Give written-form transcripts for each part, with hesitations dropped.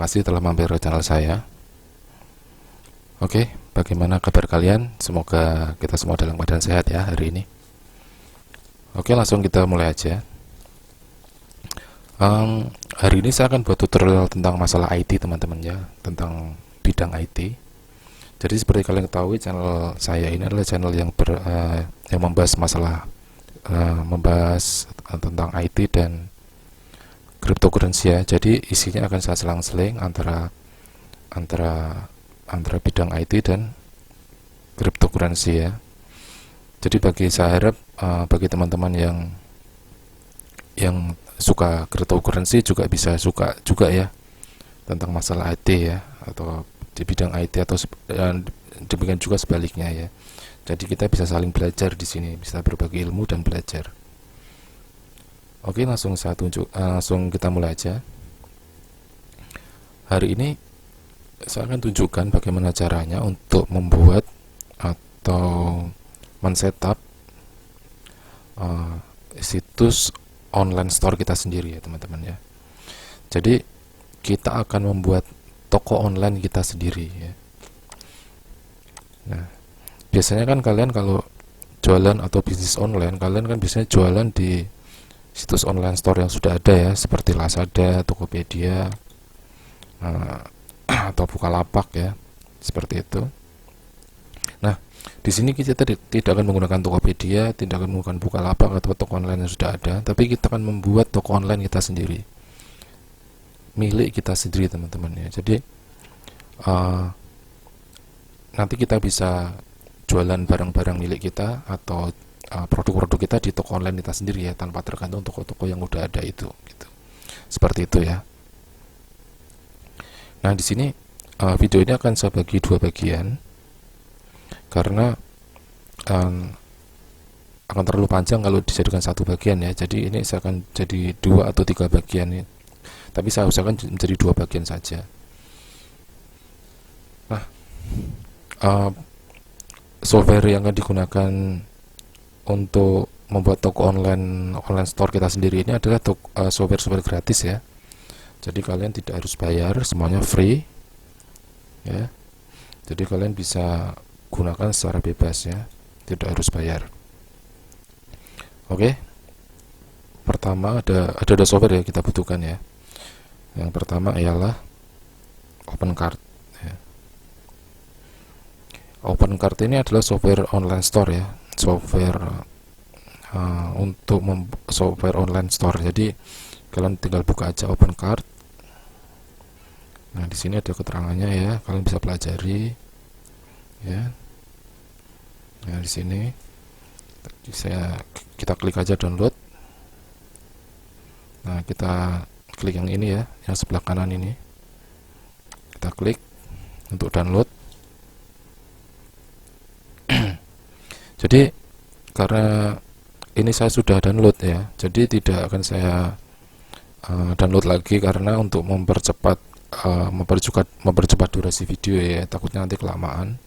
kasih telah mampir ke channel saya. Oke, bagaimana kabar kalian? Semoga kita semua dalam keadaan sehat ya hari ini. Oke, langsung kita mulai aja. Hari ini saya akan buat tutorial tentang masalah IT teman-teman ya, tentang bidang IT. Jadi seperti kalian ketahui, channel saya ini adalah channel yang membahas masalah tentang IT dan cryptocurrency ya. Jadi isinya akan saya selang-seling antara bidang IT dan cryptocurrency ya. Jadi saya harap bagi teman-teman yang suka cryptocurrency juga bisa suka juga ya tentang masalah IT ya, atau di bidang IT, atau demikian juga sebaliknya ya. Jadi kita bisa saling belajar di sini, bisa berbagi ilmu dan belajar. Oke, langsung kita mulai aja. Hari ini saya akan tunjukkan bagaimana caranya untuk membuat atau men-setup situs online store kita sendiri ya teman-teman ya. Jadi kita akan membuat toko online kita sendiri ya. Nah, biasanya kan kalian kalau jualan atau bisnis online, kalian kan biasanya jualan di situs online store yang sudah ada ya, seperti Lazada, Tokopedia, atau Bukalapak ya, seperti itu. Nah, di sini kita tidak akan menggunakan Tokopedia, tidak akan menggunakan Bukalapak atau toko online yang sudah ada, tapi kita akan membuat toko online kita sendiri, milik kita sendiri teman-teman ya. Jadi nanti kita bisa jualan barang-barang milik kita atau produk-produk kita di toko online kita sendiri ya, tanpa tergantung toko-toko yang udah ada itu gitu. Seperti itu ya. Nah, di sini video ini akan saya bagi dua bagian karena akan terlalu panjang kalau dijadikan satu bagian ya. Jadi ini saya akan jadi 2 atau 3 bagian ya. Tapi saya usahakan menjadi 2 bagian saja. Nah, software yang akan digunakan untuk membuat toko online store kita sendiri ini adalah software gratis ya. Jadi kalian tidak harus bayar, semuanya free ya. Jadi kalian bisa gunakan secara bebas ya, tidak harus bayar. Oke. Pertama ada software yang kita butuhkan ya. Yang pertama ialah OpenCart ya. OpenCart ini adalah software online store ya, software software online store. Jadi kalian tinggal buka aja OpenCart. Nah, di sini ada keterangannya ya, kalian bisa pelajari ya. Nah, di sini kita klik aja download. Nah, kita klik yang ini ya, yang sebelah kanan ini. Kita klik untuk download. Jadi karena ini saya sudah download ya, jadi tidak akan saya download lagi karena untuk mempercepat durasi video ya, takutnya nanti kelamaan.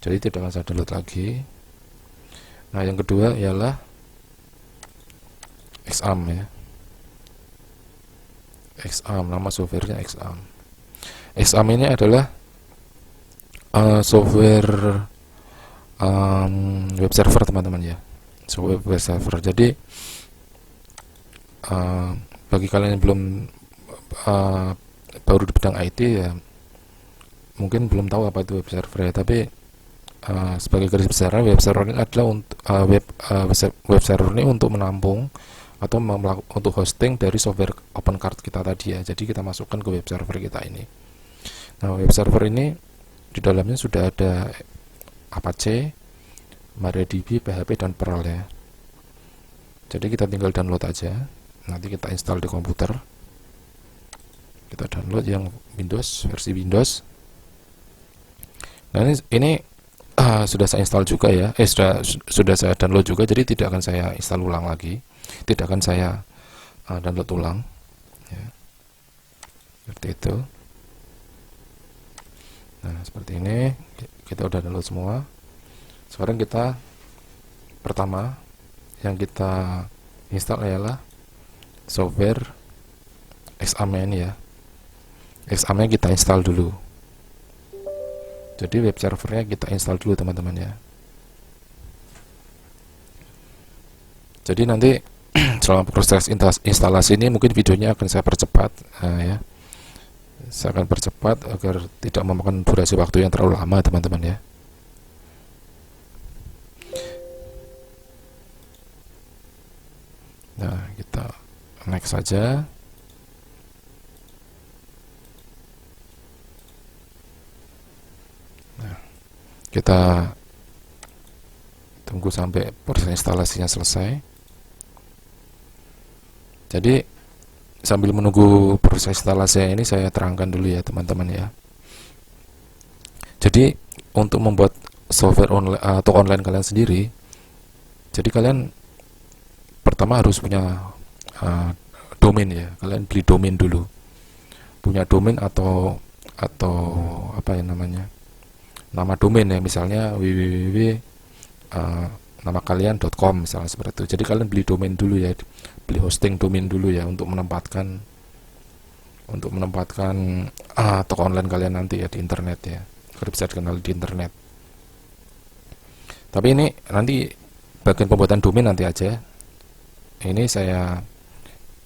Jadi tidak akan saya download lagi. Nah, yang kedua ialah Xam ya. Xam, nama softwarenya Xam. Xam ini adalah software web server teman-teman ya, software web server. Jadi bagi kalian yang belum baru di bidang IT ya, mungkin belum tahu apa itu web server ya, tapi sebagai garis besar, web server ini adalah web server ini untuk menampung atau untuk hosting dari software OpenCart kita tadi ya. Jadi kita masukkan ke web server kita ini. Nah, web server ini di dalamnya sudah ada Apache, MariaDB, PHP, dan Perl ya. Jadi kita tinggal download aja. Nanti kita install di komputer. Kita download yang Windows, versi Windows. Nah, ini sudah saya install juga ya. Sudah saya download juga. Jadi tidak akan saya install ulang lagi. Tidak akan saya download ulang. Ya. Seperti itu. Nah, seperti ini. Kita udah download semua. Sekarang pertama yang kita install adalah software Xam ini ya. XAMP-nya kita install dulu. Jadi web servernya kita install dulu teman-teman ya. Jadi nanti selama proses instalasi ini mungkin videonya akan saya percepat ya. Saya akan percepat agar tidak memakan durasi waktu yang terlalu lama teman-teman ya. Nah, kita next saja. Nah, kita tunggu sampai proses instalasinya selesai. Jadi sambil menunggu proses instalasinya ini saya terangkan dulu ya teman-teman ya. Jadi untuk membuat software online atau online kalian sendiri, jadi kalian pertama harus punya domain ya. Kalian beli domain dulu, punya domain atau apa ya namanya, nama domain ya, misalnya www nama kalian.com misalnya seperti itu. Jadi kalian beli domain dulu ya, beli hosting domain dulu ya untuk menempatkan toko online kalian nanti ya di internet ya, agar bisa dikenal di internet. Tapi ini nanti bagian pembuatan domain nanti aja. Ini saya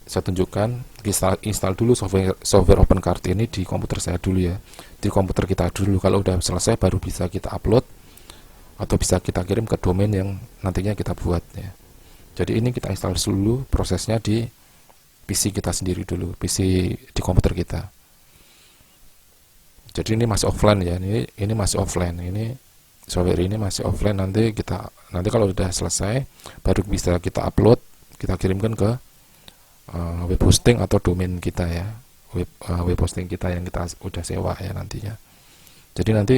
tunjukkan, install dulu software OpenCart ini di komputer saya dulu ya, di komputer kita dulu. Kalau udah selesai baru bisa kita upload atau bisa kita kirim ke domain yang nantinya kita buat ya. Jadi ini kita install dulu prosesnya di PC kita sendiri dulu, PC di komputer kita. Jadi ini masih offline ya, ini masih offline, ini software ini masih offline. Nanti kalau udah selesai baru bisa kita upload, kita kirimkan ke web hosting atau domain kita ya, web hosting kita yang kita udah sewa ya nantinya. Jadi nanti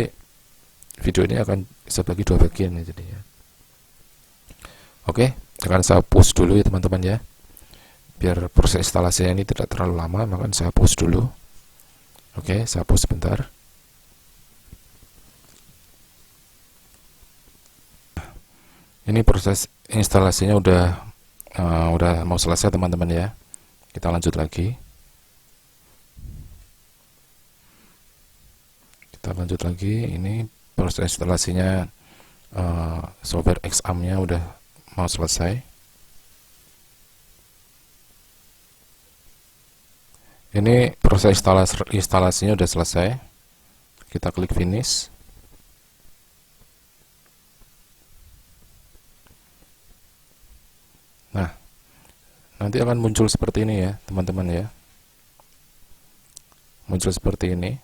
video ini akan sebagi dua bagian ya jadinya. Oke, akan saya pause dulu ya teman-teman ya, biar proses instalasinya ini tidak terlalu lama, maka saya pause dulu. Oke, saya pause sebentar. Ini proses instalasinya udah mau selesai teman-teman ya. Kita lanjut lagi. Ini proses instalasinya software XAMP-nya udah mau selesai. Ini proses instalasinya udah selesai. Kita klik finish. Nah, nanti akan muncul seperti ini ya teman-teman ya. Muncul seperti ini.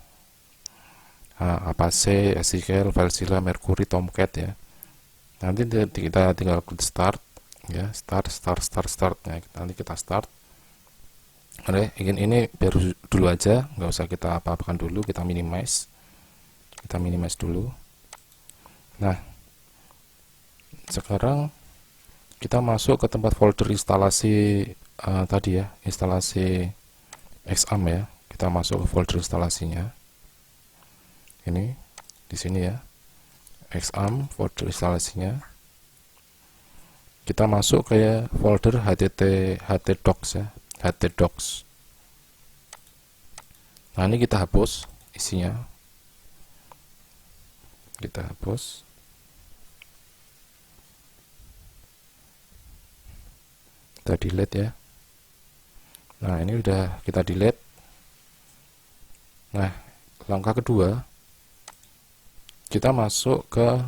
Apache, SQL, FileZilla, Mercury, Tomcat ya. Nanti kita tinggal klik start ya, start. Nah, nanti kita start. Ini baru dulu aja, nggak usah kita apa-apakan dulu, kita minimize dulu. Nah, sekarang kita masuk ke tempat folder instalasi tadi ya, instalasi XAMP ya. Kita masuk ke folder instalasinya. Ini di sini ya, XAMP folder instalasinya. Kita masuk ke folder htdocs ya, htdocs. Nah, ini kita hapus isinya. Kita hapus. Kita delete ya. Nah, ini udah kita delete. Nah, langkah kedua, kita masuk ke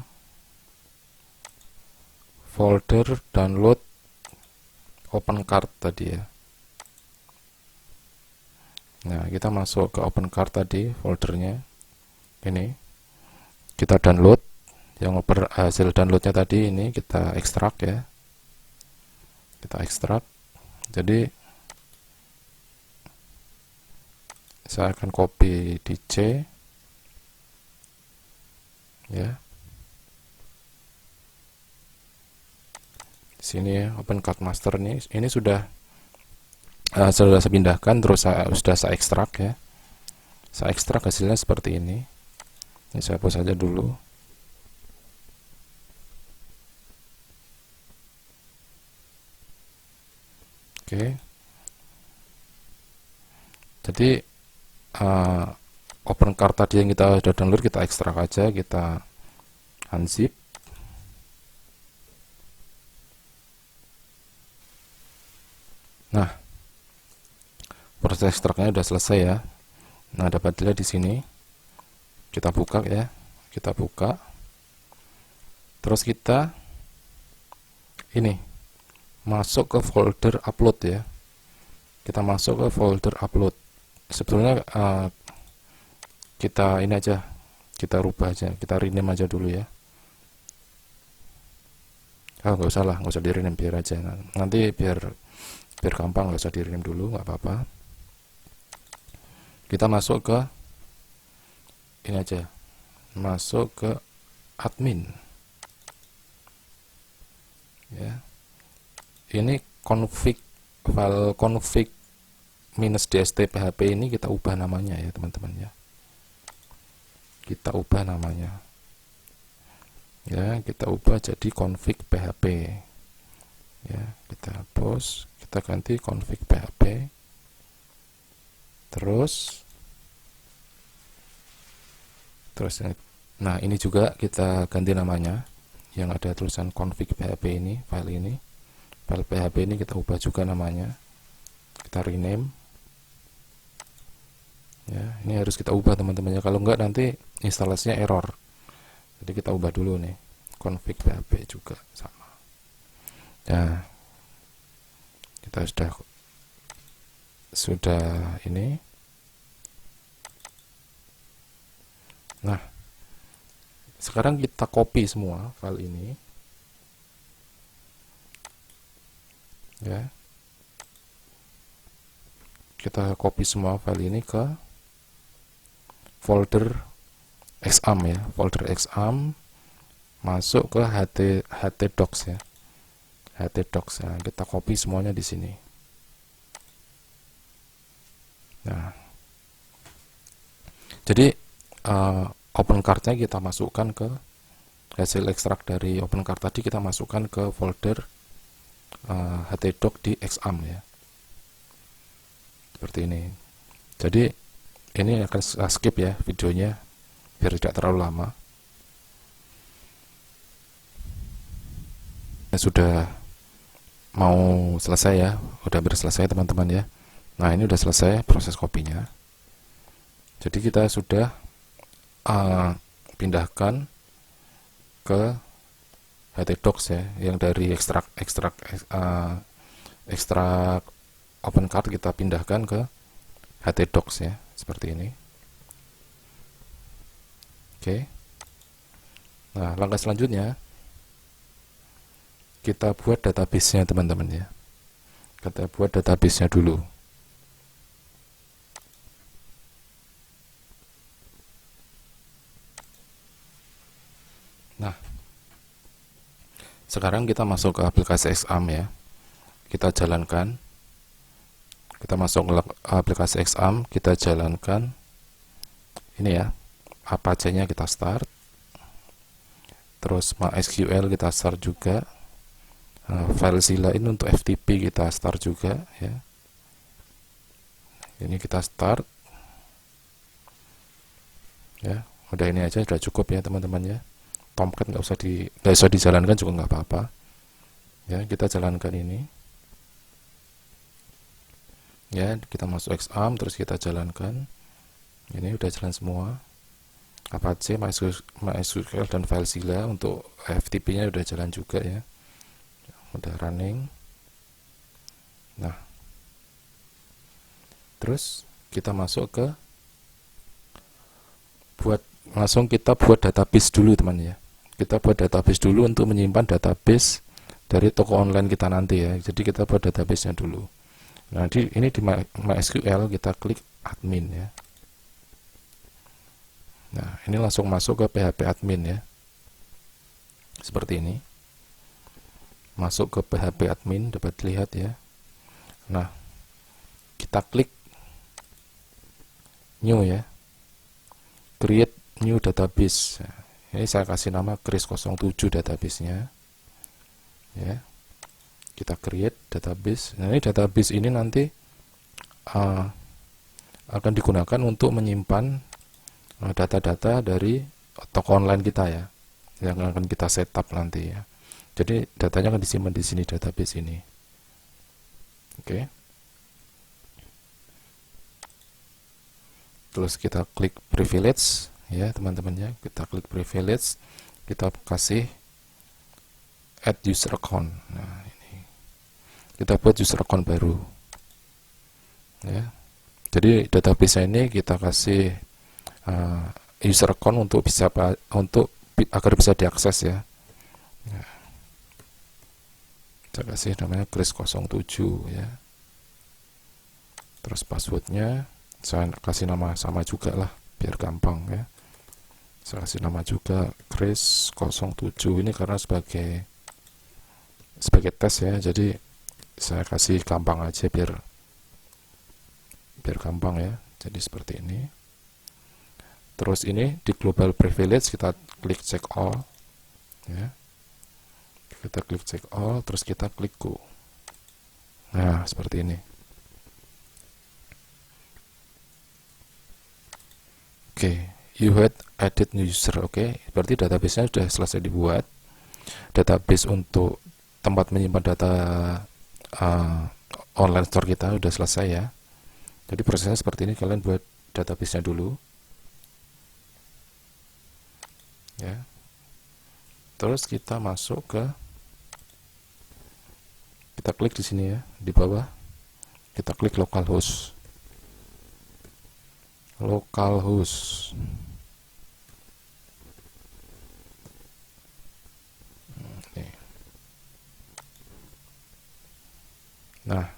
folder download OpenCart tadi ya. Nah, kita masuk ke OpenCart tadi, foldernya ini. Kita download, yang hasil downloadnya tadi ini kita ekstrak ya. Kita ekstrak. Jadi saya akan copy di C ya, sini ya, OpenCart master ini sudah saya pindahkan, terus sudah saya ekstrak ya. Saya ekstrak hasilnya seperti ini. Ini saya hapus saja dulu. Oke. Jadi uh, open card tadi yang kita sudah download kita ekstrak aja, kita unzip. Nah, proses ekstraknya sudah selesai ya. Nah, dapat dilihat di sini. Kita buka ya. Kita buka. Terus kita ini masuk ke folder upload ya. Kita masuk ke folder upload. Sebetulnya kita ini aja, kita rubah aja, kita rename aja dulu ya. Nggak usah lah, nggak usah di rename, biar aja. Nanti biar gampang, nggak usah di rename dulu, nggak apa-apa. Kita masuk ke ini aja, masuk ke admin ya. Ini config, file config -dst php ini kita ubah namanya ya teman-teman ya. Kita ubah namanya ya, kita ubah jadi config php ya. Kita hapus, kita ganti config php. Terus nah ini juga kita ganti namanya, yang ada tulisan config php ini, file php ini kita ubah juga namanya, kita rename ya. Ini harus kita ubah teman-teman ya, kalau enggak nanti instalasinya error. Jadi kita ubah dulu nih, config php juga sama ya. Kita sudah ini. Nah, sekarang kita copy semua file ini ya. Kita copy semua file ini ke folder exam ya, folder exam, masuk ke htdocs ya, htdocs ya. Kita copy semuanya di sini. Nah, jadi open card-nya kita masukkan ke hasil ekstrak dari open card tadi, kita masukkan ke folder htdocs di exam ya, seperti ini. Jadi ini akan skip ya videonya biar tidak terlalu lama. Sudah mau selesai ya, udah selesai teman-teman ya. Nah, ini udah selesai proses kopinya. Jadi kita sudah pindahkan ke htdocs ya, yang dari ekstrak open card kita pindahkan ke htdocs ya, seperti ini. Oke. Nah, langkah selanjutnya kita buat database-nya teman-teman ya. Kita buat database-nya dulu. Nah, sekarang kita masuk ke aplikasi exam ya. Kita jalankan. Kita masuk ke aplikasi exam, kita jalankan. Ini ya, Apache-nya kita start. Terus MySQL kita start juga. FileZilla ini untuk FTP kita start juga ya. Ini kita start ya. Udah, ini aja sudah cukup ya teman-teman ya. Tomcat nggak usah dijalankan juga nggak apa-apa ya. Kita jalankan ini ya, kita masuk exam terus kita jalankan. Ini udah jalan semua, Apache, MySQL dan FileZilla. Untuk FTP nya udah jalan juga ya, udah running. Nah, terus kita masuk ke langsung kita buat database dulu teman ya. Kita buat database dulu untuk menyimpan database dari toko online kita nanti ya. Jadi kita buat database nya dulu. Nah, ini di MySQL kita klik admin ya. Nah, ini langsung masuk ke PHP admin ya, seperti ini. Masuk ke PHP admin, dapat dilihat ya. Nah, kita klik new ya, create new database. Ini saya kasih nama Kris07 database-nya ya. Kita create database. Nah, ini database ini nanti akan digunakan untuk menyimpan data-data dari toko online kita ya, yang akan kita setup nanti ya. Jadi datanya akan disimpan di sini, database ini. Oke. Terus kita klik privilege ya teman-teman ya. Kita klik privilege, kita kasih add user account. Nah, ini kita buat user account baru. Ya. Jadi database ini kita kasih user account untuk agar bisa diakses ya. Nah, saya kasih namanya Chris 07 ya. Terus passwordnya saya kasih nama sama juga lah biar gampang ya. Saya kasih nama juga Chris 07 ini karena sebagai tes ya, jadi saya kasih gampang aja biar gampang ya. Jadi seperti ini. Terus ini di global privilege kita klik check all ya. Kita klik check all, terus kita klik go. Nah, seperti ini. Oke, you had added new user. Oke, berarti database-nya sudah selesai dibuat. Database untuk tempat menyimpan data online store kita sudah selesai ya. Jadi prosesnya seperti ini, kalian buat database-nya dulu. Ya. Terus kita masuk kita klik di sini ya, di bawah. Kita klik localhost. Localhost. Nah,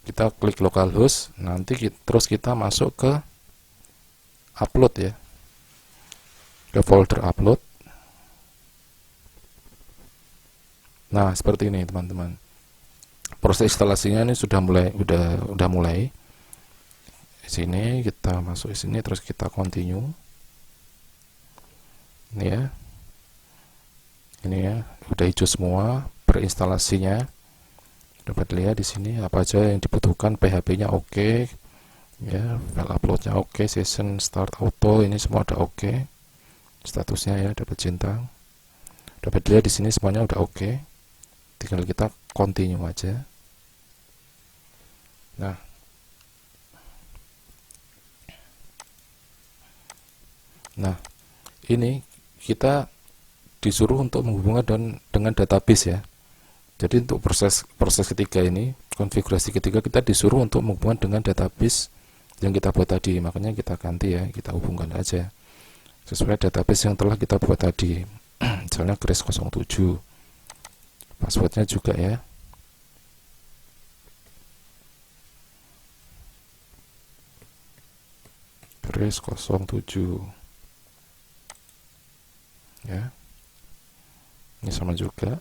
kita klik localhost, nanti terus kita masuk ke upload ya, ke folder upload. Nah, seperti ini teman-teman. Proses instalasinya ini sudah mulai. Di sini kita masuk di sini, terus kita continue. Ini ya. Ini ya, udah hijau semua perinstalasinya. Dapat lihat di sini apa aja yang dibutuhkan, PHP-nya oke, ya, file upload-nya oke, session start auto ini semua udah oke. Statusnya ya dapat centang. Dapat lihat di sini semuanya udah oke. Tinggal kita continue aja. Nah, ini kita disuruh untuk menghubungkan dengan database ya. Jadi untuk proses ketiga ini, konfigurasi ketiga, kita disuruh untuk menghubungkan dengan database yang kita buat tadi. Makanya kita ganti ya, kita hubungkan aja sesuai database yang telah kita buat tadi. Misalnya Chris 07. Passwordnya juga ya. Chris 07. Ya. Ini sama juga.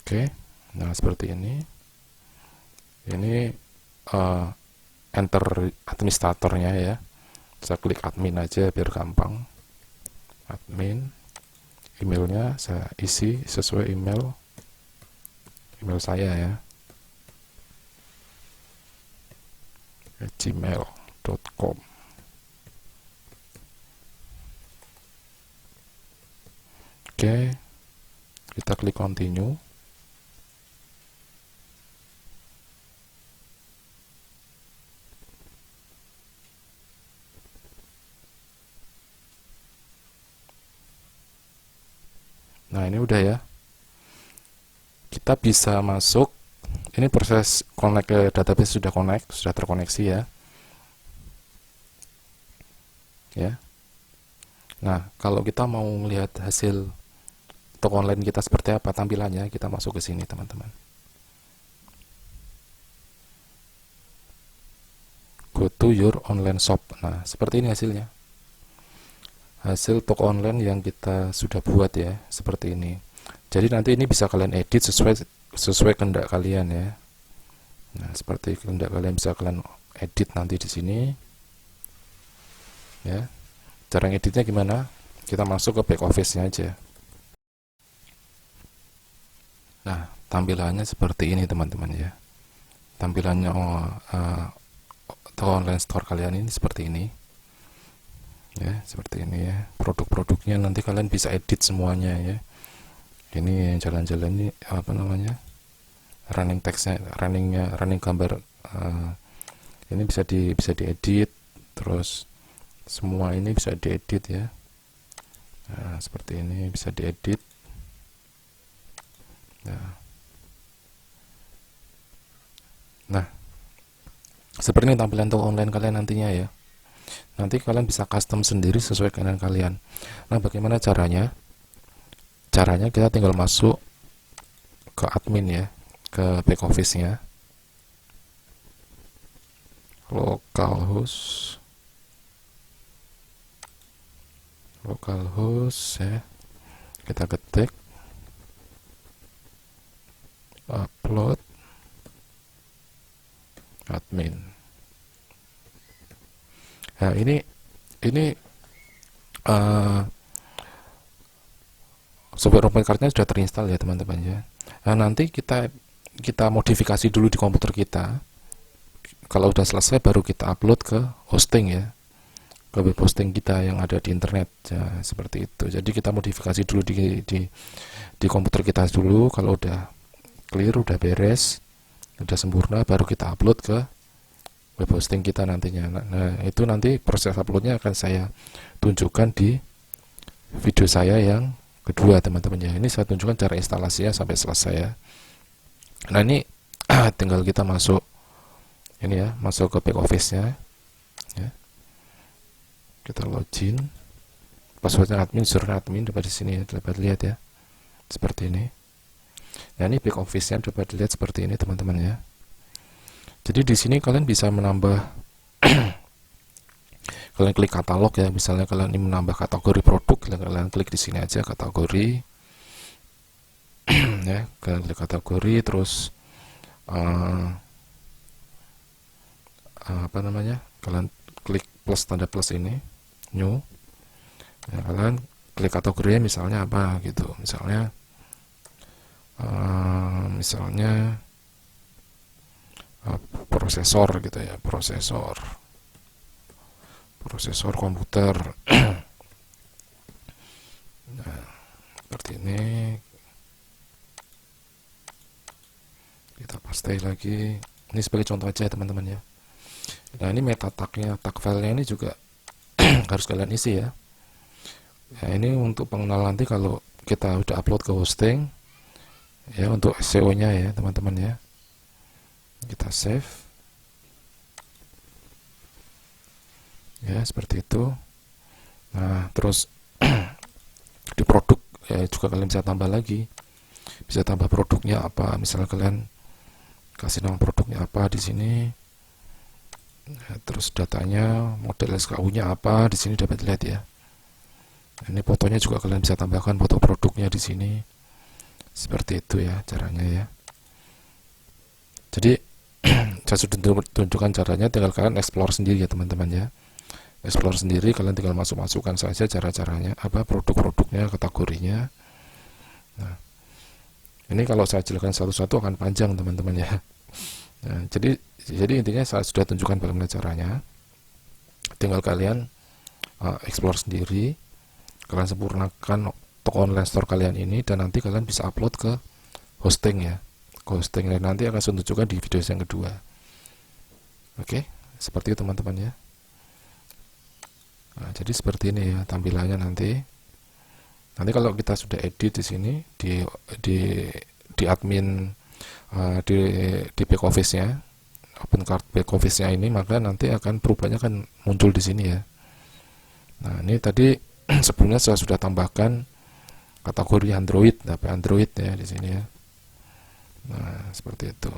Oke, nah seperti ini. Ini enter administratornya ya. Saya klik admin aja biar gampang. Admin, emailnya saya isi sesuai email saya ya. gmail.com. Oke, kita klik continue. Nah, ini udah ya. Kita bisa masuk. Ini proses connect ke database sudah terkoneksi ya. Ya. Nah, kalau kita mau melihat hasil toko online kita seperti apa tampilannya, kita masuk ke sini, teman-teman. Go to your online shop. Nah, seperti ini hasilnya. Hasil toko online yang kita sudah buat ya, seperti ini. Jadi nanti ini bisa kalian edit sesuai kehendak kalian ya. Nah, seperti kehendak kalian bisa kalian edit nanti di sini. Ya. Cara ngeditnya gimana? kita masuk ke back office-nya aja. Nah, tampilannya seperti ini teman-teman ya. Tampilannya online store kalian ini seperti ini. Ya, seperti ini ya. Produk-produknya nanti kalian bisa edit semuanya ya. Ini jalan-jalan ini apa namanya? Running text-nya, running gambar ini bisa diedit, terus semua ini bisa diedit ya. Nah, seperti ini bisa diedit. Nah, seperti ini tampilan toko online kalian nantinya ya. Nanti kalian bisa custom sendiri sesuai dengan kalian. Nah, bagaimana caranya? Caranya kita tinggal masuk ke admin ya, ke back office-nya. Localhost ya. Kita ketik upload admin. Nah, ini software open card-nya sudah terinstall ya teman-teman ya. Nah, nanti kita modifikasi dulu di komputer kita. Kalau udah selesai baru kita upload ke hosting ya, ke web hosting kita yang ada di internet ya, seperti itu. Jadi kita modifikasi dulu di komputer kita dulu. Kalau udah clear, udah beres, udah sempurna, baru kita upload ke web hosting kita nantinya. Nah, itu nanti proses uploadnya akan saya tunjukkan di video saya yang kedua teman-teman ya. Ini saya tunjukkan cara instalasinya sampai selesai ya. Nah, ini tinggal kita masuk ini ya, masuk ke back office-nya ya. Kita login, passwordnya admin, username admin, dapat di sini ya, dapat lihat ya, seperti ini. Nah, ini back office-nya dapat dilihat seperti ini teman-teman ya. Jadi di sini kalian bisa menambah kalian klik katalog ya, misalnya kalian ingin menambah kategori produk, kalian klik di sini aja kategori ya, kalian klik kategori, terus apa namanya, kalian klik plus, tanda plus ini, new ya, kalian klik kategorinya misalnya apa gitu, misalnya prosesor gitu ya, prosesor komputer. Nah, seperti ini kita paste lagi. Ini sebagai contoh aja teman-teman ya. Nah, ini meta tag-nya, tag filenya ini juga harus kalian isi ya. Nah, ini untuk pengenalan nanti kalau kita udah upload ke hosting ya, untuk SEO nya ya teman-teman ya. Kita save ya, seperti itu. Nah, terus di produk ya juga kalian bisa tambah lagi, bisa tambah produknya apa, misalnya kalian kasih nama produknya apa di sini ya, terus datanya, model SKU-nya apa di sini dapat lihat ya. Ini fotonya juga kalian bisa tambahkan foto produknya di sini, seperti itu ya caranya ya. Jadi saya sudah tunjukkan caranya, tinggal kalian explore sendiri ya teman-teman ya. Explore sendiri, kalian tinggal masukkan saja cara-caranya, apa produk-produknya, kategorinya. Nah, ini kalau saya jelaskan satu-satu akan panjang teman-teman ya. Nah, jadi intinya saya sudah tunjukkan bagaimana caranya. Tinggal kalian explore sendiri, kalian sempurnakan toko online store kalian ini, dan nanti kalian bisa upload ke hosting ya, ke hosting, dan nanti akan saya tunjukkan di video yang kedua. Oke, seperti itu teman-teman ya. Nah, jadi seperti ini ya tampilannya nanti. Nanti kalau kita sudah edit di sini di admin di back office-nya, open card back office-nya ini, maka nanti akan perubahannya akan muncul di sini ya. Nah, ini tadi sebelumnya saya sudah tambahkan kategori Android, Android ya di sini ya. Nah, seperti itu.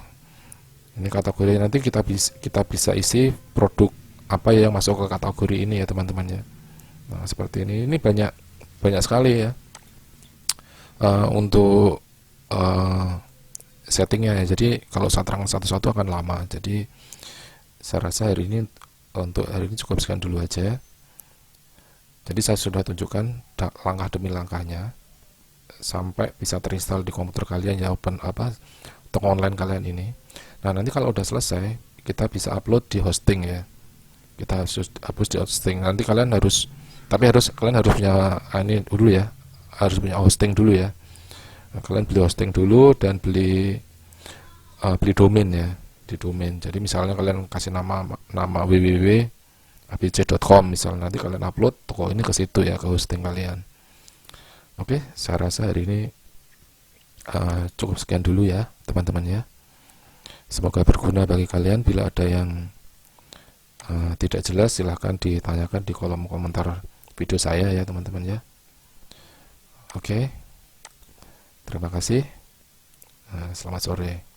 Ini kategori, nanti kita bisa isi produk apa yang masuk ke kategori ini ya teman-teman ya. Nah, seperti ini. Ini banyak sekali ya untuk settingnya ya. Jadi kalau saya terangkan satu-satu akan lama. Jadi saya rasa untuk hari ini cukup sekian dulu aja. Jadi saya sudah tunjukkan langkah demi langkahnya sampai bisa terinstall di komputer kalian ya, toko online kalian ini. Nah, nanti kalau udah selesai, kita bisa upload di hosting ya. Kita hapus di hosting. Nanti kalian harus punya ini dulu ya, harus punya hosting dulu ya. Nah, kalian beli hosting dulu dan beli domain ya, di domain. Jadi misalnya kalian kasih nama www.abc.com misalnya, nanti kalian upload toko ini ke situ ya, ke hosting kalian. Oke, saya rasa hari ini cukup sekian dulu ya teman-teman ya. Semoga berguna bagi kalian. Bila ada yang tidak jelas, silahkan ditanyakan di kolom komentar video saya ya teman-teman ya. Oke, terima kasih. Selamat sore.